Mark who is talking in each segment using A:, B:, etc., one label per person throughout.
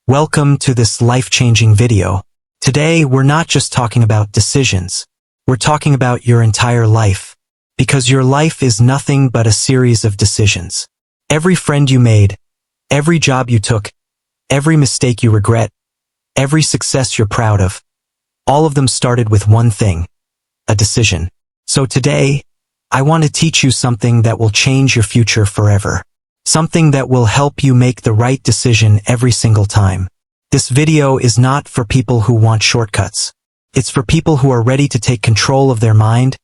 A: Welcome to this life-changing video. Today, we're not just talking about decisions. We're talking about your entire life. Because your life is nothing but a series of decisions. Every friend you made, every job you took, every mistake you regret, every success you're proud of, all of them started with one thing, a decision. So today, I want to teach you something that will change your future forever. Something that will help you make the right decision every single time. This video is not for people who want shortcuts. It's for people who are ready to take control of their mind,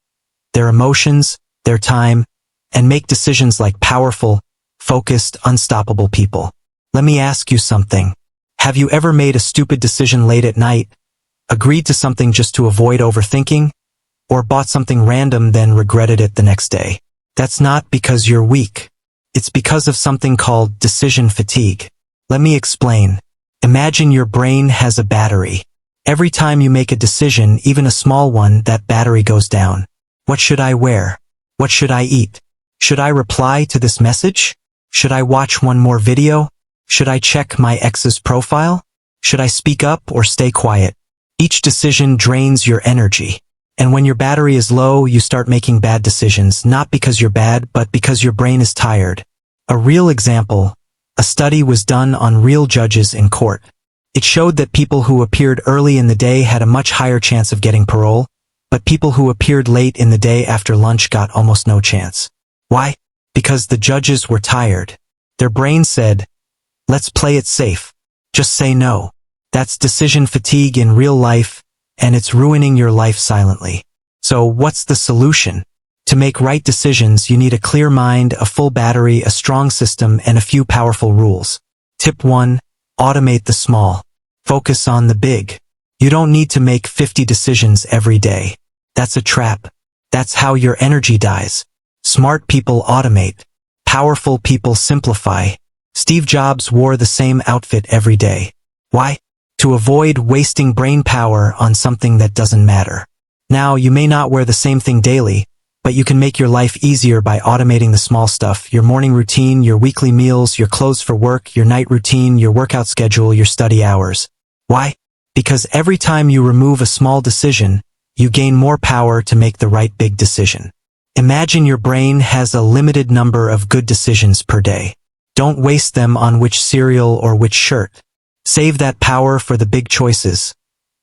A: their emotions, their time, and make decisions like powerful, focused, unstoppable people. Let me ask you something. Have you ever made a stupid decision late at night, agreed to something just to avoid overthinking, or bought something random then regretted it the next day? That's not because you're weak. It's because of something called decision fatigue. Let me explain. Imagine your brain has a battery. Every time you make a decision, even a small one, that battery goes down. What should I wear? What should I eat? Should I reply to this message? Should I watch one more video? Should I check my ex's profile? Should I speak up or stay quiet? Each decision drains your energy. And when your battery is low, you start making bad decisions, not because you're bad, but because your brain is tired. A real example, a study was done on real judges in court. It showed that people who appeared early in the day had a much higher chance of getting parole, but people who appeared late in the day after lunch got almost no chance. Why? Because the judges were tired. Their brain said, let's play it safe. Just say no. That's decision fatigue in real life, and it's ruining your life silently. So what's the solution? To make right decisions, you need a clear mind, a full battery, a strong system, and a few powerful rules. Tip 1. Automate the small. Focus on the big. You don't need to make 50 decisions every day. That's a trap. That's how your energy dies. Smart people automate. Powerful people simplify. Steve Jobs wore the same outfit every day. Why? To avoid wasting brain power on something that doesn't matter. Now, you may not wear the same thing daily, but you can make your life easier by automating the small stuff: your morning routine, your weekly meals, your clothes for work, your night routine, your workout schedule, your study hours. Why? Because every time you remove a small decision, you gain more power to make the right big decision. Imagine your brain has a limited number of good decisions per day. Don't waste them on which cereal or which shirt. Save that power for the big choices.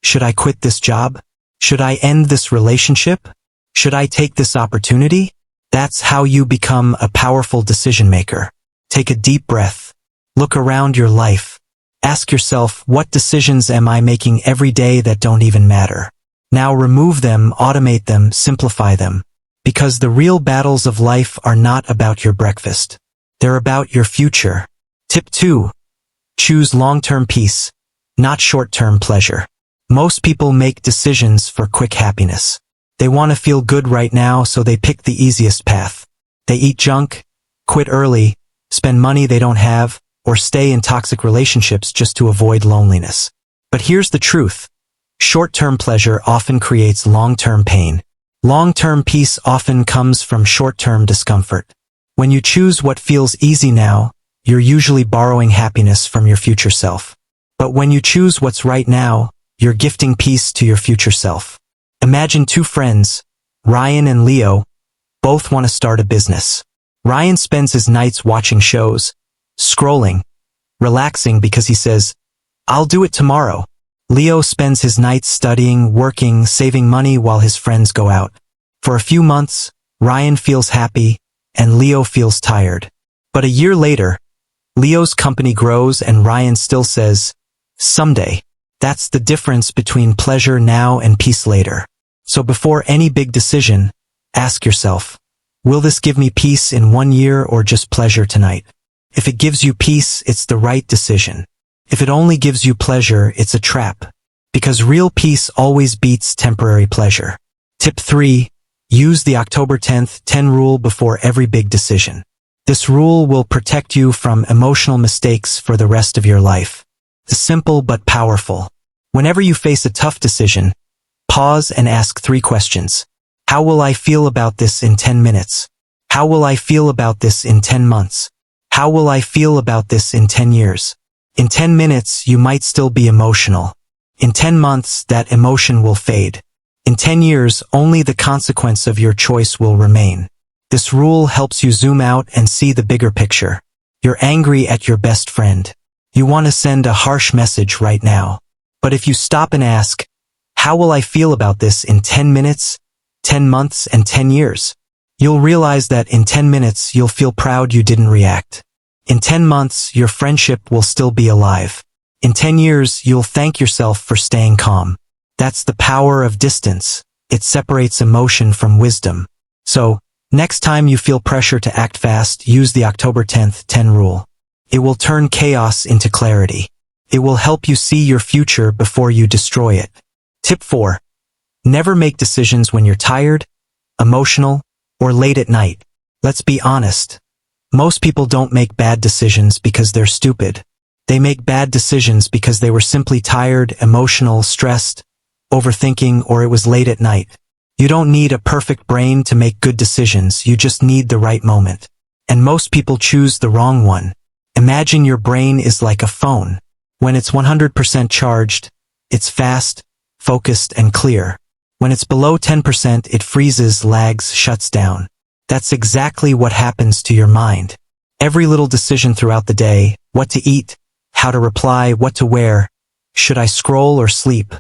A: Should I quit this job? Should I end this relationship? Should I take this opportunity? That's how you become a powerful decision maker. Take a deep breath. Look around your life. Ask yourself, what decisions am I making every day that don't even matter? Now remove them, automate them, simplify them. Because the real battles of life are not about your breakfast. They're about your future. Tip 2. Choose long-term peace, not short-term pleasure. Most people make decisions for quick happiness. They want to feel good right now, so they pick the easiest path. They eat junk, quit early, spend money they don't have, or stay in toxic relationships just to avoid loneliness. But here's the truth. Short-term pleasure often creates long-term pain. Long-term peace often comes from short-term discomfort. When you choose what feels easy now, you're usually borrowing happiness from your future self. But when you choose what's right now, you're gifting peace to your future self. Imagine two friends, Ryan and Leo, both want to start a business. Ryan spends his nights watching shows, scrolling, relaxing because he says, I'll do it tomorrow. Leo spends his nights studying, working, saving money while his friends go out. For a few months, Ryan feels happy, and Leo feels tired. But a year later, Leo's company grows and Ryan still says, someday. That's the difference between pleasure now and peace later. So before any big decision, ask yourself, will this give me peace in 1 year or just pleasure tonight? If it gives you peace, it's the right decision. If it only gives you pleasure, it's a trap. Because real peace always beats temporary pleasure. Tip 3. Use the October 10th 10 rule before every big decision. This rule will protect you from emotional mistakes for the rest of your life. Simple but powerful. Whenever you face a tough decision, pause and ask 3 questions. How will I feel about this in 10 minutes? How will I feel about this in 10 months? How will I feel about this in 10 years? In 10 minutes, you might still be emotional. In 10 months, that emotion will fade. In 10 years, only the consequence of your choice will remain. This rule helps you zoom out and see the bigger picture. You're angry at your best friend. You want to send a harsh message right now. But if you stop and ask, how will I feel about this in 10 minutes, 10 months, and 10 years? You'll realize that in 10 minutes, you'll feel proud you didn't react. In 10 months, your friendship will still be alive. In 10 years, you'll thank yourself for staying calm. That's the power of distance. It separates emotion from wisdom. So, next time you feel pressure to act fast, use the October 10th 10 rule. It will turn chaos into clarity. It will help you see your future before you destroy it. Tip 4. Never make decisions when you're tired, emotional, or late at night. Let's be honest. Most people don't make bad decisions because they're stupid. They make bad decisions because they were simply tired, emotional, stressed, overthinking, or it was late at night. You don't need a perfect brain to make good decisions, you just need the right moment. And most people choose the wrong one. Imagine your brain is like a phone. When it's 100% charged, it's fast, focused, and clear. When it's below 10%, it freezes, lags, shuts down. That's exactly what happens to your mind. Every little decision throughout the day, what to eat, how to reply, what to wear, should I scroll or sleep,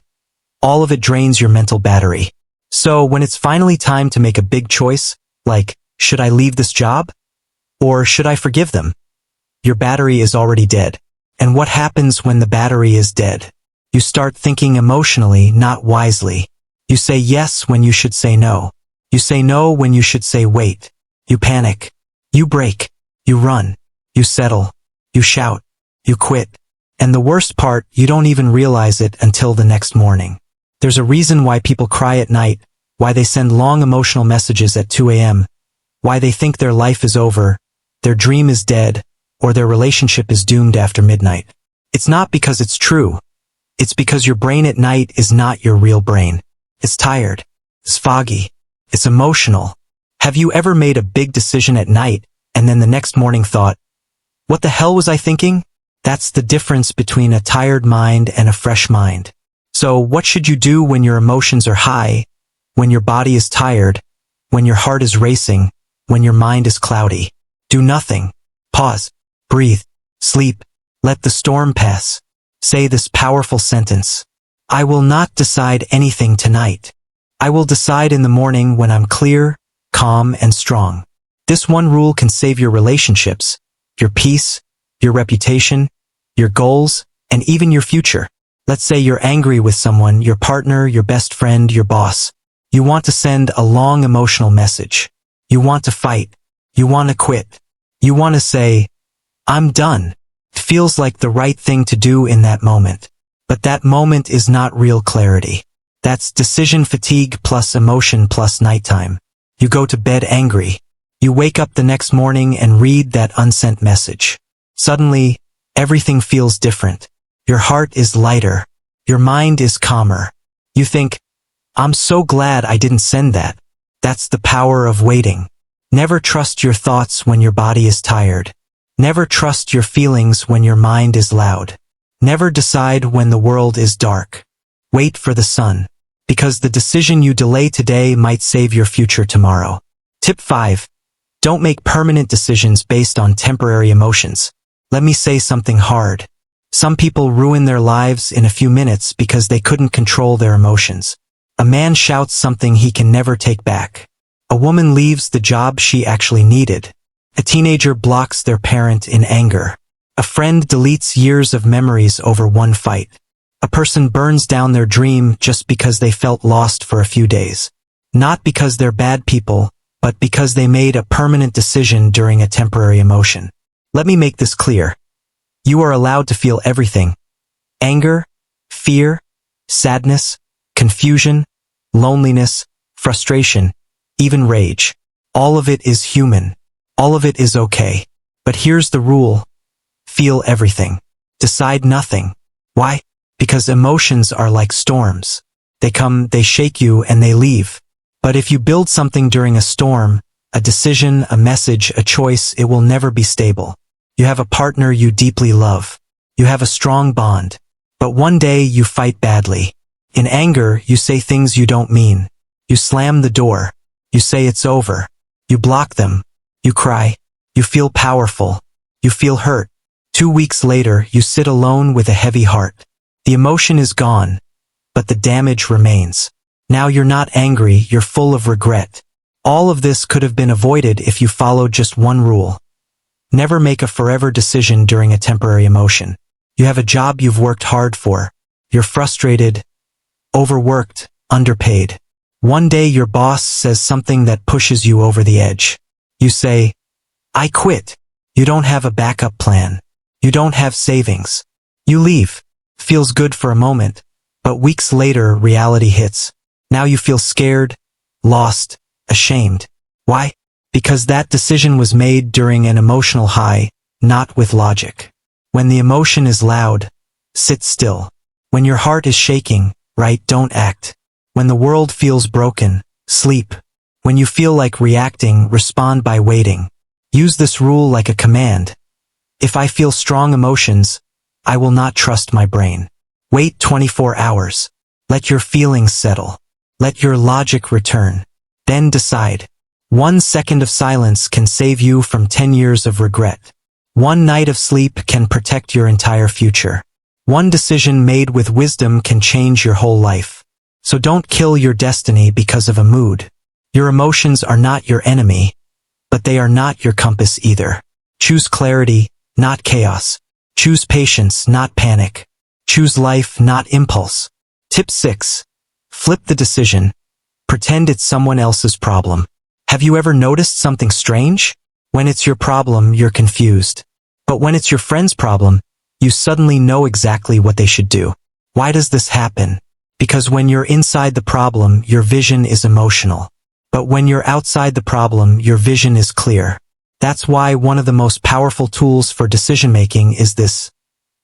A: all of it drains your mental battery. So when it's finally time to make a big choice, like, should I leave this job? Or should I forgive them? Your battery is already dead. And what happens when the battery is dead? You start thinking emotionally, not wisely. You say yes when you should say no. You say no when you should say wait. You panic. You break. You run. You settle. You shout. You quit. And the worst part, you don't even realize it until the next morning. There's a reason why people cry at night, why they send long emotional messages at 2 a.m., why they think their life is over, their dream is dead, or their relationship is doomed after midnight. It's not because it's true. It's because your brain at night is not your real brain. It's tired. It's foggy. It's emotional. Have you ever made a big decision at night and then the next morning thought, what the hell was I thinking? That's the difference between a tired mind and a fresh mind. So what should you do when your emotions are high, when your body is tired, when your heart is racing, when your mind is cloudy? Do nothing. Pause. Breathe. Sleep. Let the storm pass. Say this powerful sentence. I will not decide anything tonight. I will decide in the morning when I'm clear, calm, and strong. This one rule can save your relationships, your peace, your reputation, your goals, and even your future. Let's say you're angry with someone, your partner, your best friend, your boss. You want to send a long emotional message. You want to fight. You want to quit. You want to say, I'm done. It feels like the right thing to do in that moment. But that moment is not real clarity. That's decision fatigue plus emotion plus nighttime. You go to bed angry. You wake up the next morning and read that unsent message. Suddenly, everything feels different. Your heart is lighter. Your mind is calmer. You think, I'm so glad I didn't send that. That's the power of waiting. Never trust your thoughts when your body is tired. Never trust your feelings when your mind is loud. Never decide when the world is dark. Wait for the sun. Because the decision you delay today might save your future tomorrow. Tip 5. Don't make permanent decisions based on temporary emotions. Let me say something hard. Some people ruin their lives in a few minutes because they couldn't control their emotions. A man shouts something he can never take back. A woman leaves the job she actually needed. A teenager blocks their parent in anger. A friend deletes years of memories over one fight. A person burns down their dream just because they felt lost for a few days. Not because they're bad people, but because they made a permanent decision during a temporary emotion. Let me make this clear. You are allowed to feel everything. Anger, fear, sadness, confusion, loneliness, frustration, even rage. All of it is human. All of it is okay. But here's the rule. Feel everything. Decide nothing. Why? Because emotions are like storms. They come, they shake you, and they leave. But if you build something during a storm, a decision, a message, a choice, it will never be stable. You have a partner you deeply love. You have a strong bond. But one day you fight badly. In anger, you say things you don't mean. You slam the door. You say it's over. You block them. You cry. You feel powerful. You feel hurt. 2 weeks later, you sit alone with a heavy heart. The emotion is gone, but the damage remains. Now you're not angry, you're full of regret. All of this could have been avoided if you followed just one rule. Never make a forever decision during a temporary emotion. You have a job you've worked hard for. You're frustrated, overworked, underpaid. One day your boss says something that pushes you over the edge. You say, "I quit." You don't have a backup plan. You don't have savings. You leave. Feels good for a moment, but weeks later reality hits. Now you feel scared, lost, ashamed. Why? Because that decision was made during an emotional high, not with logic. When the emotion is loud, sit still. When your heart is shaking, don't act. When the world feels broken, sleep. When you feel like reacting, respond by waiting. Use this rule like a command. If I feel strong emotions, I will not trust my brain. Wait 24 hours. Let your feelings settle. Let your logic return. Then decide. 1 second of silence can save you from 10 years of regret. 1 night of sleep can protect your entire future. 1 decision made with wisdom can change your whole life. So don't kill your destiny because of a mood. Your emotions are not your enemy, but they are not your compass either. Choose clarity, not chaos. Choose patience, not panic. Choose life, not impulse. Tip 6. Flip the decision. Pretend it's someone else's problem. Have you ever noticed something strange? When it's your problem, you're confused. But when it's your friend's problem, you suddenly know exactly what they should do. Why does this happen? Because when you're inside the problem, your vision is emotional. But when you're outside the problem, your vision is clear. That's why one of the most powerful tools for decision-making is this.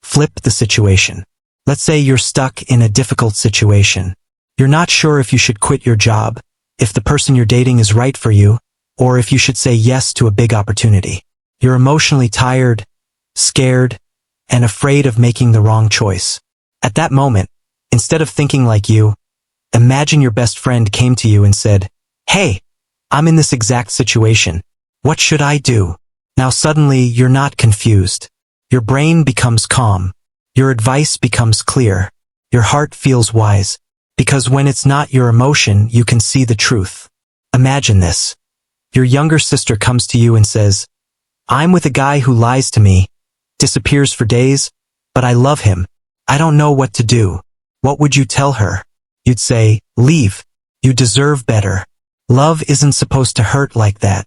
A: Flip the situation. Let's say you're stuck in a difficult situation. You're not sure if you should quit your job, if the person you're dating is right for you, or if you should say yes to a big opportunity. You're emotionally tired, scared, and afraid of making the wrong choice. At that moment, instead of thinking like you, imagine your best friend came to you and said, "Hey, I'm in this exact situation. What should I do?" Now suddenly you're not confused. Your brain becomes calm. Your advice becomes clear. Your heart feels wise. Because when it's not your emotion, you can see the truth. Imagine this. Your younger sister comes to you and says, "I'm with a guy who lies to me, disappears for days, but I love him. I don't know what to do." What would you tell her? You'd say, "Leave. You deserve better. Love isn't supposed to hurt like that."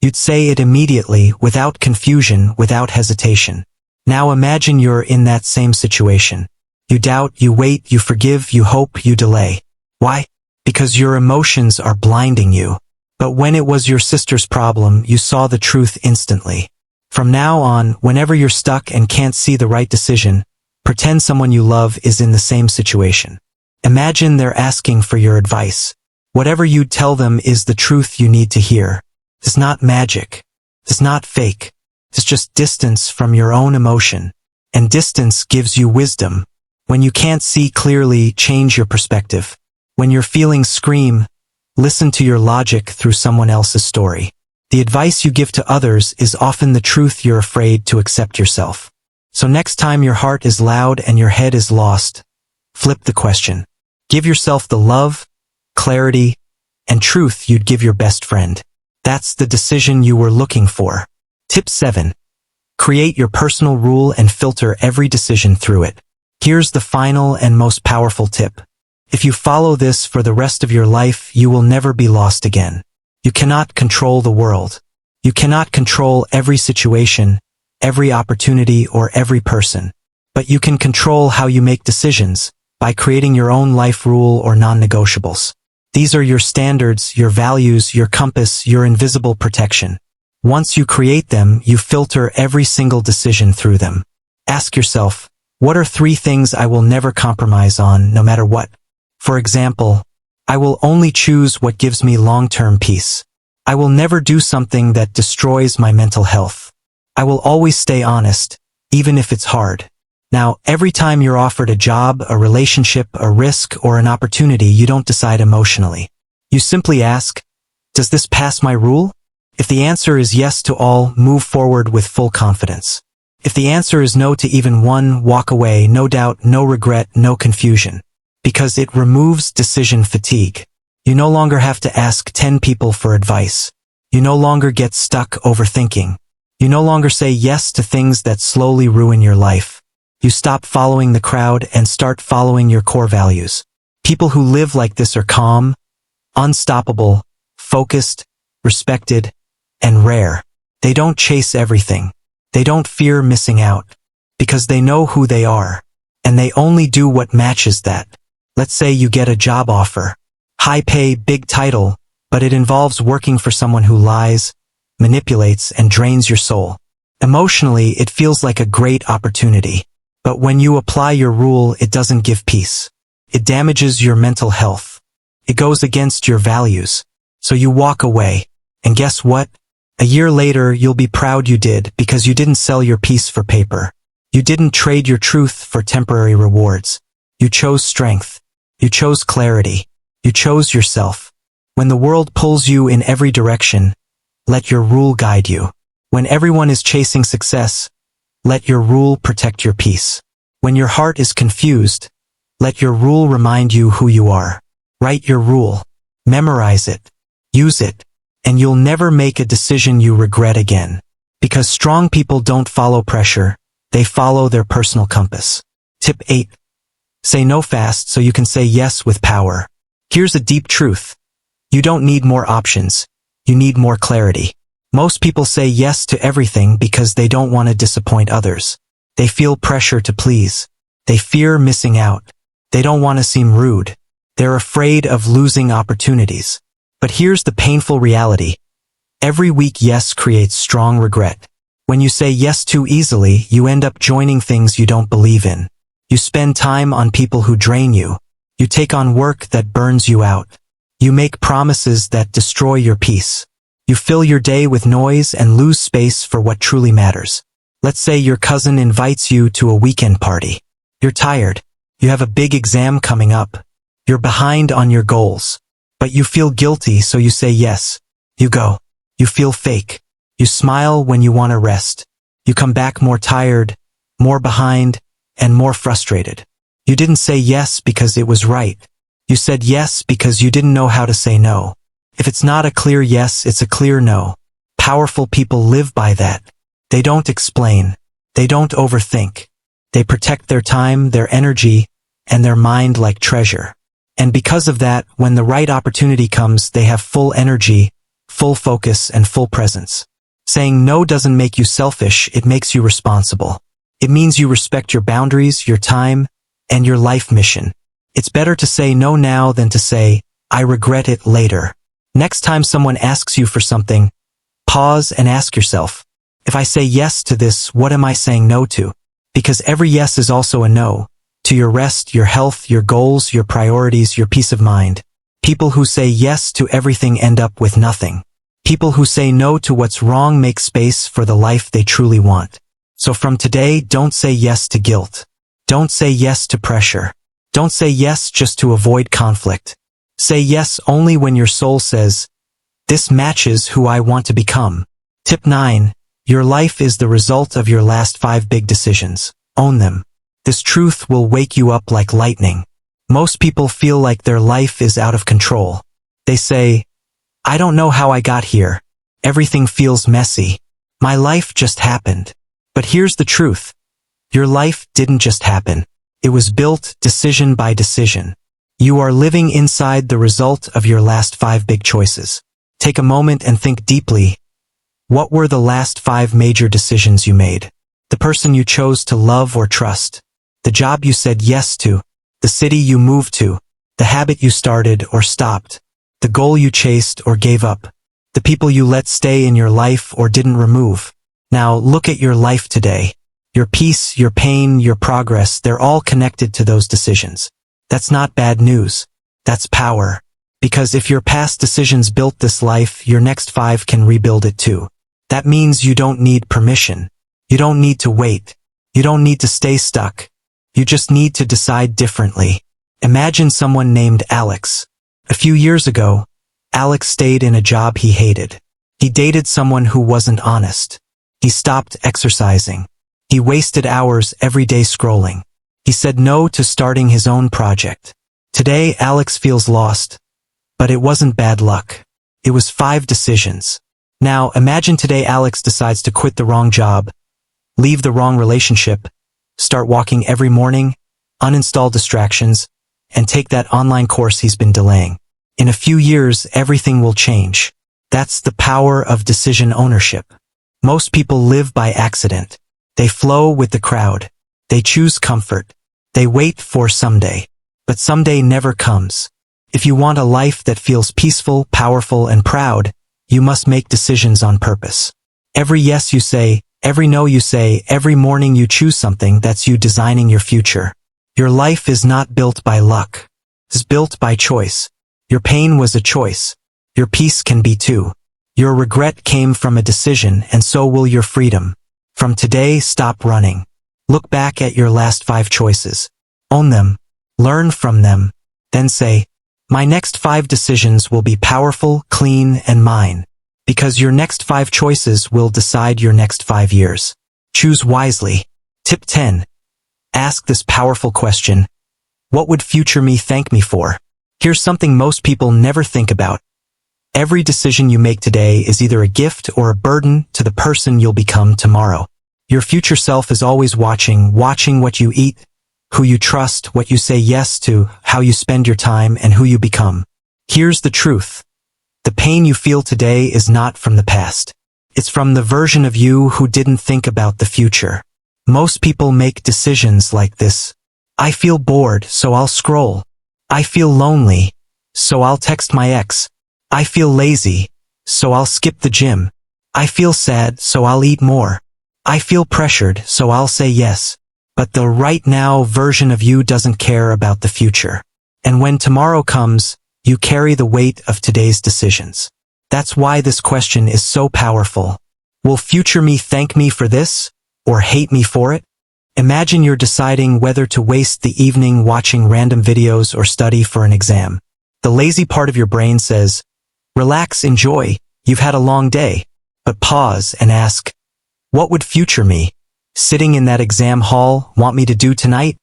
A: You'd say it immediately, without confusion, without hesitation. Now imagine you're in that same situation. You doubt, you wait, you forgive, you hope, you delay. Why? Because your emotions are blinding you. But when it was your sister's problem, you saw the truth instantly. From now on, whenever you're stuck and can't see the right decision, pretend someone you love is in the same situation. Imagine they're asking for your advice. Whatever you tell them is the truth you need to hear. It's not magic. It's not fake. It's just distance from your own emotion. And distance gives you wisdom. When you can't see clearly, change your perspective. When your feelings scream, listen to your logic through someone else's story. The advice you give to others is often the truth you're afraid to accept yourself. So next time your heart is loud and your head is lost, flip the question. Give yourself the love, clarity, and truth you'd give your best friend. That's the decision you were looking for. Tip 7. Create your personal rule and filter every decision through it. Here's the final and most powerful tip. If you follow this for the rest of your life, you will never be lost again. You cannot control the world. You cannot control every situation, every opportunity, or every person. But you can control how you make decisions by creating your own life rule or non-negotiables. These are your standards, your values, your compass, your invisible protection. Once you create them, you filter every single decision through them. Ask yourself, what are 3 things I will never compromise on, no matter what? For example, I will only choose what gives me long-term peace. I will never do something that destroys my mental health. I will always stay honest, even if it's hard. Now, every time you're offered a job, a relationship, a risk, or an opportunity, you don't decide emotionally. You simply ask, does this pass my rule? If the answer is yes to all, move forward with full confidence. If the answer is no to even one, walk away, no doubt, no regret, no confusion. Because it removes decision fatigue. You no longer have to ask 10 people for advice. You no longer get stuck overthinking. You no longer say yes to things that slowly ruin your life. You stop following the crowd and start following your core values. People who live like this are calm, unstoppable, focused, respected, and rare. They don't chase everything. They don't fear missing out. Because they know who they are. And they only do what matches that. Let's say you get a job offer. High pay, big title, but it involves working for someone who lies, manipulates, and drains your soul. Emotionally, it feels like a great opportunity. But when you apply your rule, it doesn't give peace. It damages your mental health. It goes against your values. So you walk away. And guess what? A year later, you'll be proud you did, because you didn't sell your peace for paper. You didn't trade your truth for temporary rewards. You chose strength. You chose clarity. You chose yourself. When the world pulls you in every direction, let your rule guide you. When everyone is chasing success, let your rule protect your peace. When your heart is confused, let your rule remind you who you are. Write your rule. Memorize it. Use it. And you'll never make a decision you regret again. Because strong people don't follow pressure, they follow their personal compass. Tip 8. Say no fast so you can say yes with power. Here's a deep truth. You don't need more options. You need more clarity. Most people say yes to everything because they don't want to disappoint others. They feel pressure to please. They fear missing out. They don't want to seem rude. They're afraid of losing opportunities. But here's the painful reality. Every weak yes creates strong regret. When you say yes too easily, you end up joining things you don't believe in. You spend time on people who drain you. You take on work that burns you out. You make promises that destroy your peace. You fill your day with noise and lose space for what truly matters. Let's say your cousin invites you to a weekend party. You're tired. You have a big exam coming up. You're behind on your goals. But you feel guilty, so you say yes. You go. You feel fake. You smile when you want to rest. You come back more tired, more behind, and more frustrated. You didn't say yes because it was right. You said yes because you didn't know how to say no. If it's not a clear yes, it's a clear no. Powerful people live by that. They don't explain. They don't overthink. They protect their time, their energy, and their mind like treasure. And because of that, when the right opportunity comes, they have full energy, full focus, and full presence. Saying no doesn't make you selfish, it makes you responsible. It means you respect your boundaries, your time, and your life mission. It's better to say no now than to say, I regret it later. Next time someone asks you for something, pause and ask yourself, if I say yes to this, what am I saying no to? Because every yes is also a no. To your rest, your health, your goals, your priorities, your peace of mind. People who say yes to everything end up with nothing. People who say no to what's wrong make space for the life they truly want. So from today, don't say yes to guilt. Don't say yes to pressure. Don't say yes just to avoid conflict. Say yes only when your soul says, this matches who I want to become. Tip 9. Your life is the result of your last 5 big decisions. Own them. This truth will wake you up like lightning. Most people feel like their life is out of control. They say, I don't know how I got here. Everything feels messy. My life just happened. But here's the truth. Your life didn't just happen. It was built decision by decision. You are living inside the result of your last 5 big choices. Take a moment and think deeply. What were the last 5 major decisions you made? The person you chose to love or trust. The job you said yes to. The city you moved to. The habit you started or stopped. The goal you chased or gave up. The people you let stay in your life or didn't remove. Now look at your life today. Your peace, your pain, your progress, they're all connected to those decisions. That's not bad news. That's power. Because if your past decisions built this life, your next 5 can rebuild it too. That means you don't need permission. You don't need to wait. You don't need to stay stuck. You just need to decide differently. Imagine someone named Alex. A few years ago, Alex stayed in a job he hated. He dated someone who wasn't honest. He stopped exercising. He wasted hours every day scrolling. He said no to starting his own project. Today, Alex feels lost. But it wasn't bad luck. It was 5 decisions. Now, imagine today Alex decides to quit the wrong job, leave the wrong relationship, start walking every morning, uninstall distractions, and take that online course he's been delaying. In a few years, everything will change. That's the power of decision ownership. Most people live by accident. They flow with the crowd. They choose comfort. They wait for someday. But someday never comes. If you want a life that feels peaceful, powerful, and proud, you must make decisions on purpose. Every yes you say, every no you say, every morning you choose something, that's you designing your future. Your life is not built by luck. It's built by choice. Your pain was a choice. Your peace can be too. Your regret came from a decision, and so will your freedom. From today, stop running. Look back at your last 5 choices. Own them. Learn from them. Then say, my next 5 decisions will be powerful, clean, and mine. Because your next 5 choices will decide your next 5 years. Choose wisely. Tip 10. Ask this powerful question. What would future me thank me for? Here's something most people never think about. Every decision you make today is either a gift or a burden to the person you'll become tomorrow. Your future self is always watching what you eat, who you trust, what you say yes to, how you spend your time, and who you become. Here's the truth. The pain you feel today is not from the past. It's from the version of you who didn't think about the future. Most people make decisions like this. I feel bored, so I'll scroll. I feel lonely, so I'll text my ex. I feel lazy, so I'll skip the gym. I feel sad, so I'll eat more. I feel pressured, so I'll say yes. But the right now version of you doesn't care about the future. And when tomorrow comes, you carry the weight of today's decisions. That's why this question is so powerful. Will future me thank me for this, or hate me for it? Imagine you're deciding whether to waste the evening watching random videos or study for an exam. The lazy part of your brain says, relax, enjoy, you've had a long day. But pause and ask, what would future me, sitting in that exam hall, want me to do tonight?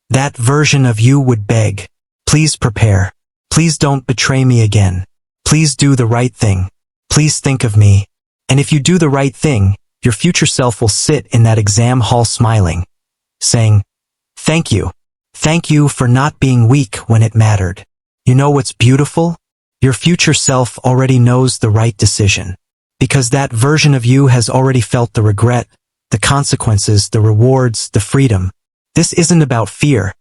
A: That version of you would beg, please prepare. Please don't betray me again. Please do the right thing. Please think of me. And if you do the right thing, your future self will sit in that exam hall smiling, saying, thank you. Thank you for not being weak when it mattered. You know what's beautiful? Your future self already knows the right decision. Because that version of you has already felt the regret, the consequences, the rewards, the freedom. This isn't about fear.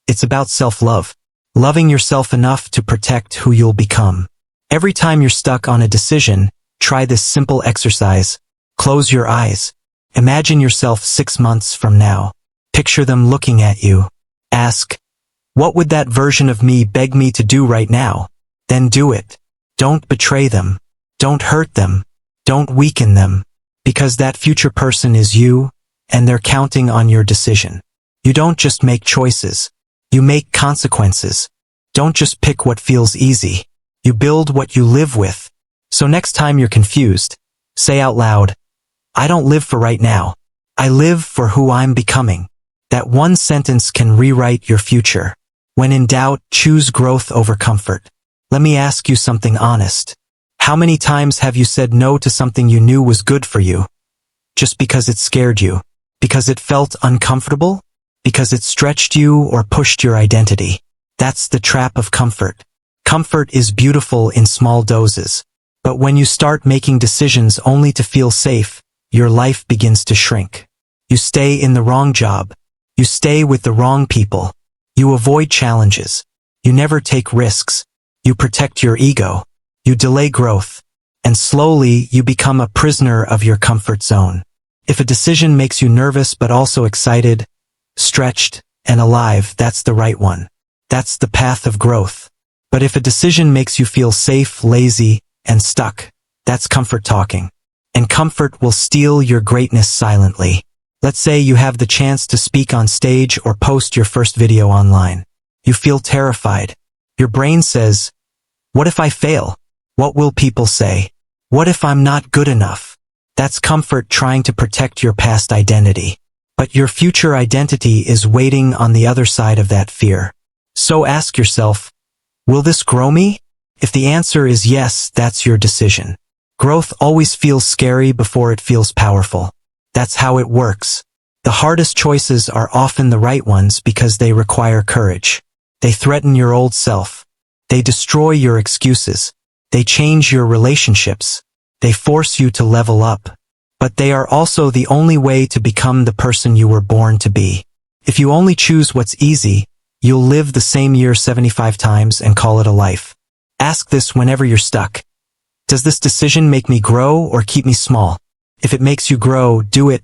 A: It's about self-love. Loving yourself enough to protect who you'll become. Every time you're stuck on a decision, try this simple exercise. Close your eyes. Imagine yourself 6 months from now. Picture them looking at you. Ask, what would that version of me beg me to do right now? Then do it. Don't betray them. Don't hurt them. Don't weaken them. Because that future person is you, and they're counting on your decision. You don't just make choices. You make consequences. Don't just pick what feels easy. You build what you live with. So next time you're confused, say out loud, I don't live for right now. I live for who I'm becoming. That one sentence can rewrite your future. When in doubt, choose growth over comfort. Let me ask you something honest. How many times have you said no to something you knew was good for you? Just because it scared you? Because it felt uncomfortable? Because it stretched you or pushed your identity? That's the trap of comfort. Comfort is beautiful in small doses. But when you start making decisions only to feel safe, your life begins to shrink. You stay in the wrong job. You stay with the wrong people. You avoid challenges. You never take risks. You protect your ego. You delay growth. And slowly you become a prisoner of your comfort zone. If a decision makes you nervous but also excited, stretched, and alive, that's the right one. That's the path of growth. But if a decision makes you feel safe, lazy, and stuck, that's comfort talking. And comfort will steal your greatness silently. Let's say you have the chance to speak on stage or post your first video online. You feel terrified. Your brain says, what if I fail? What will people say? What if I'm not good enough? That's comfort trying to protect your past identity. But your future identity is waiting on the other side of that fear. So ask yourself, will this grow me? If the answer is yes, that's your decision. Growth always feels scary before it feels powerful. That's how it works. The hardest choices are often the right ones because they require courage. They threaten your old self. They destroy your excuses. They change your relationships. They force you to level up. But they are also the only way to become the person you were born to be. If you only choose what's easy, you'll live the same year 75 times and call it a life. Ask this whenever you're stuck. Does this decision make me grow or keep me small? If it makes you grow, do it.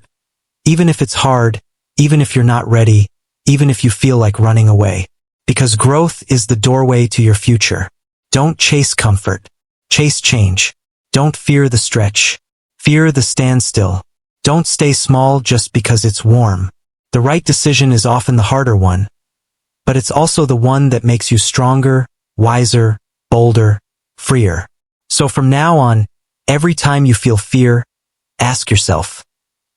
A: Even if it's hard, even if you're not ready, even if you feel like running away. Because growth is the doorway to your future. Don't chase comfort. Chase change. Don't fear the stretch. Fear the standstill. Don't stay small just because it's warm. The right decision is often the harder one, but it's also the one that makes you stronger, wiser, bolder, freer. So from now on, every time you feel fear, ask yourself,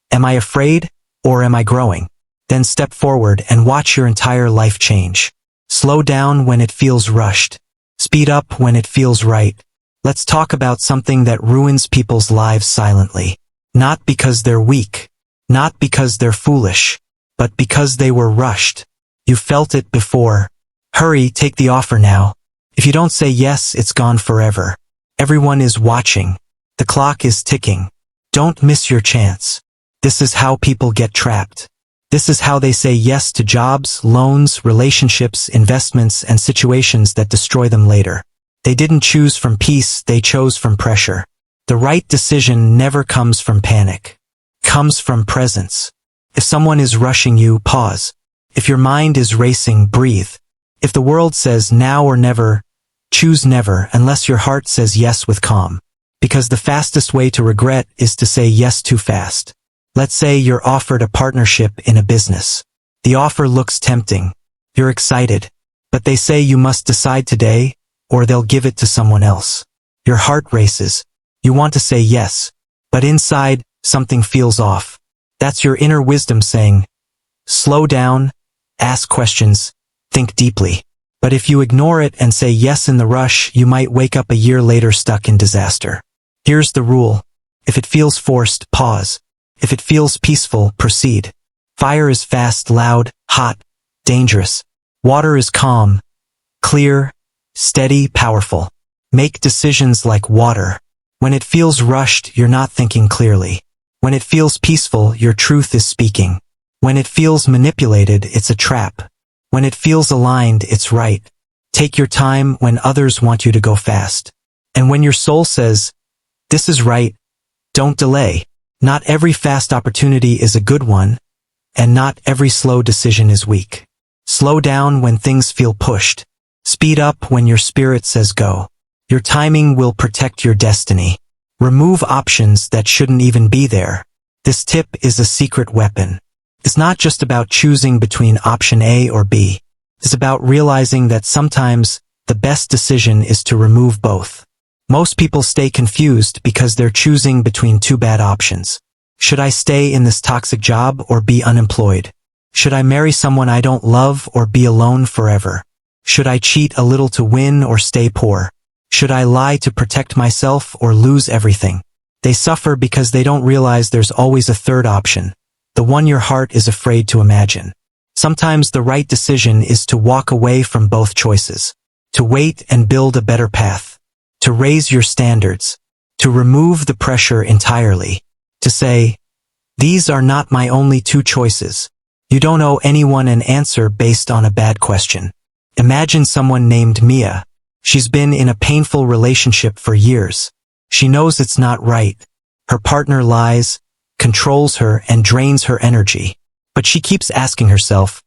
A: am I afraid or am I growing? Then step forward and watch your entire life change. Slow down when it feels rushed. Speed up when it feels right. Let's talk about something that ruins people's lives silently. Not because they're weak, not because they're foolish, but because they were rushed. You felt it before. Hurry, take the offer now. If you don't say yes, it's gone forever. Everyone is watching. The clock is ticking. Don't miss your chance. This is how people get trapped. This is how they say yes to jobs, loans, relationships, investments, and situations that destroy them later. They didn't choose from peace, they chose from pressure. The right decision never comes from panic. It comes from presence. If someone is rushing you, pause. If your mind is racing, breathe. If the world says now or never, choose never unless your heart says yes with calm. Because the fastest way to regret is to say yes too fast. Let's say you're offered a partnership in a business. The offer looks tempting. You're excited. But they say you must decide today, or they'll give it to someone else. Your heart races. You want to say yes. But inside, something feels off. That's your inner wisdom saying, slow down, ask questions, think deeply. But if you ignore it and say yes in the rush, you might wake up a year later stuck in disaster. Here's the rule. If it feels forced, pause. If it feels peaceful, proceed. Fire is fast, loud, hot, dangerous. Water is calm, clear, steady, powerful. Make decisions like water. When it feels rushed, you're not thinking clearly. When it feels peaceful, your truth is speaking. When it feels manipulated, it's a trap. When it feels aligned, it's right. Take your time when others want you to go fast. And when your soul says, this is right, don't delay. Not every fast opportunity is a good one, and not every slow decision is weak. Slow down when things feel pushed. Speed up when your spirit says go. Your timing will protect your destiny. Remove options that shouldn't even be there. This tip is a secret weapon. It's not just about choosing between option A or B. It's about realizing that sometimes the best decision is to remove both. Most people stay confused because they're choosing between two bad options. Should I stay in this toxic job or be unemployed? Should I marry someone I don't love or be alone forever? Should I cheat a little to win or stay poor? Should I lie to protect myself or lose everything? They suffer because they don't realize there's always a third option, the one your heart is afraid to imagine. Sometimes the right decision is to walk away from both choices, to wait and build a better path, to raise your standards, to remove the pressure entirely, to say, these are not my only two choices. You don't owe anyone an answer based on a bad question. Imagine someone named Mia. She's been in a painful relationship for years. She knows it's not right. Her partner lies, controls her, and drains her energy. But she keeps asking herself,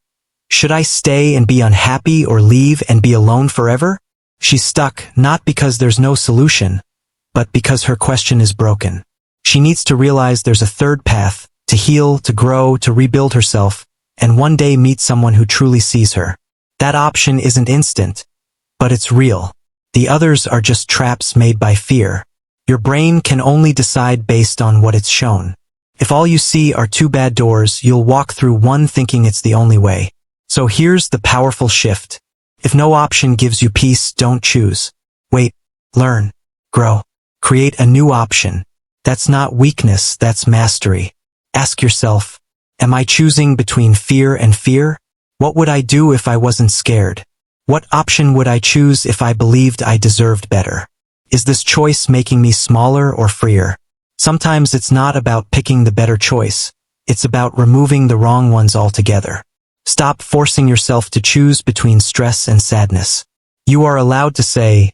A: should I stay and be unhappy or leave and be alone forever? She's stuck not because there's no solution, but because her question is broken. She needs to realize there's a third path, to to heal, to grow, to rebuild herself, and one day meet someone who truly sees her. That option isn't instant, but it's real. The others are just traps made by fear. Your brain can only decide based on what it's shown. If all you see are two bad doors, you'll walk through one thinking it's the only way. So here's the powerful shift. If no option gives you peace, don't choose. Wait, learn, grow, create a new option. That's not weakness, that's mastery. Ask yourself, am I choosing between fear and fear? What would I do if I wasn't scared? What option would I choose if I believed I deserved better? Is this choice making me smaller or freer? Sometimes it's not about picking the better choice. It's about removing the wrong ones altogether. Stop forcing yourself to choose between stress and sadness. You are allowed to say,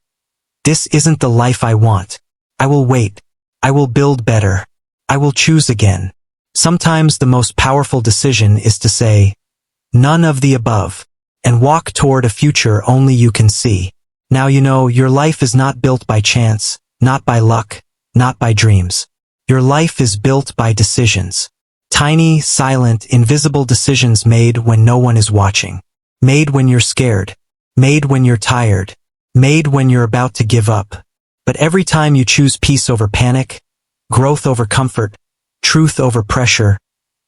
A: this isn't the life I want. I will wait. I will build better. I will choose again. Sometimes the most powerful decision is to say, none of the above, and walk toward a future only you can see. Now you know your life is not built by chance, not by luck, not by dreams. Your life is built by decisions. Tiny, silent, invisible decisions made when no one is watching. Made when you're scared. Made when you're tired. Made when you're about to give up. But every time you choose peace over panic, growth over comfort, truth over pressure,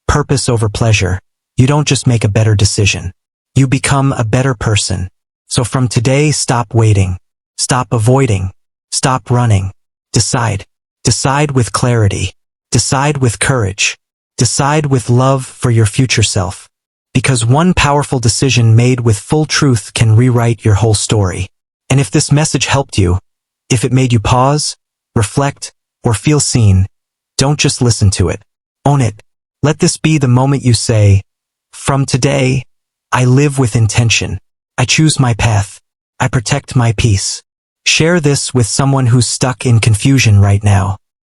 A: purpose over pleasure, you don't just make a better decision. You become a better person. So from today, stop waiting. Stop avoiding. Stop running. Decide. Decide with clarity. Decide with courage. Decide with love for your future self. Because one powerful decision made with full truth can rewrite your whole story. And if this message helped you, if it made you pause, reflect, or feel seen, don't just listen to it. Own it. Let this be the moment you say, from today, I live with intention. I choose my path. I protect my peace. Share this with someone who's stuck in confusion right now.